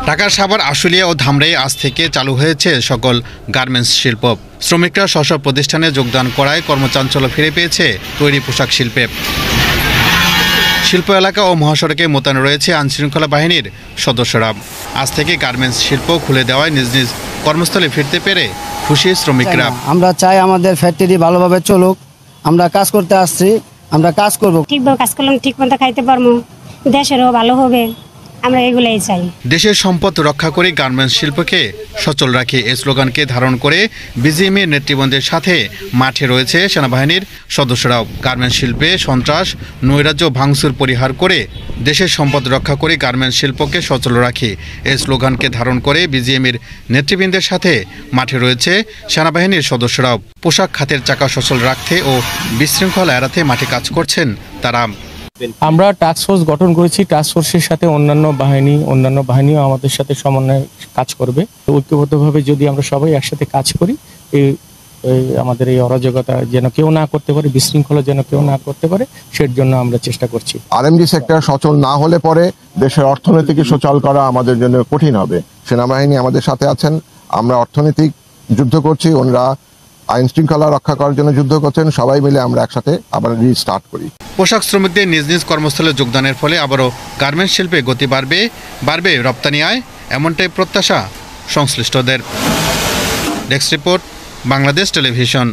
ঢাকার সাভার, আশুলিয়া ও ধামরাইয়ে আজ থেকে চালু হয়েছে সকল গার্মেন্টস শিল্প। শ্রমিকরা স্ব প্রতিষ্ঠানে যোগদান করায় কর্মচাঞ্চল্য ফিরে পেয়েছে তৈরি পোশাক শিল্পে। শিল্প এলাকা ও মহাসড়কে মোতায়েন রয়েছে আইনশৃঙ্খলা বাহিনীর সদস্যরা। আজ থেকে গার্মেন্টস শিল্প খুলে দেওয়ায় নিজ নিজ কর্মস্থলে ফিরতে পেরে খুশি শ্রমিকরা। আমরা চাই আমাদের ফ্যাক্টরি ভালোভাবে চলুক। আমরা কাজ করতে আসছি, আমরা কাজ করব, ঠিকভাবে কাজ করলাম, ঠিক মতো খাইতে পারবো, দেশেরও ভালো হবে, আমরা এগুলাই চাই। দেশের সম্পদ রক্ষা করে গার্মেন্টস শিল্পকে সচল রাখি এই স্লোগানকে ধারণ করে বিজিএমইএর নেতৃবৃন্দের সাথে মাঠে রয়েছে সেনাবাহিনীর সদস্যরাও। গার্মেন্টস শিল্পে সন্ত্রাস, নৈরাজ্য, ভাঙচুর পরিহার করে দেশের সম্পদ রক্ষা করে গার্মেন্টস শিল্পকে সচল রাখি এই স্লোগানকে ধারণ করে বিজিএমইর নেতৃবৃন্দের সাথে মাঠে রয়েছে সেনাবাহিনীর সদস্যরাও। পোশাক খাতের চাকা সচল রাখতে ও বিশৃঙ্খলা এড়াতে মাঠে কাজ করছেন তারা। আমরা টাস্কফোর্স গঠন করেছি। টাস্কফোর্সের সাথে অন্যান্য বাহিনীও আমাদের সাথে সমন্বয়ে কাজ করবে। ঐক্যবদ্ধভাবে যদি আমরা সবাই একসাথে কাজ করি, আমাদের এই অরাজকতা যেন কেউ না করতে পারে, বিশৃঙ্খলা যেন কেউ না করতে পারে, সের জন্য আমরা চেষ্টা করছি। আরএমজি সেক্টর সচল না হলে পরে দেশের অর্থনীতিকে সচল করা আমাদের জন্য কঠিন হবে। সেনাবাহিনী আমাদের সাথে আছেন, আমরা অর্থনৈতিক যুদ্ধ করছি, ওনারা আইন শৃঙ্খলা রক্ষা করার জন্য যুদ্ধ করছেন। সবাই মিলে আমরা একসাথে আবার রিস্টার্ট করি। পোশাক শ্রমিকদের নিজ নিজ কর্মস্থলে যোগদানের ফলে আবারও গার্মেন্টস শিল্পে গতি বাড়বে রপ্তানি আয়, এমনটাই প্রত্যাশা সংশ্লিষ্টদের। Desk report, Bangladesh television.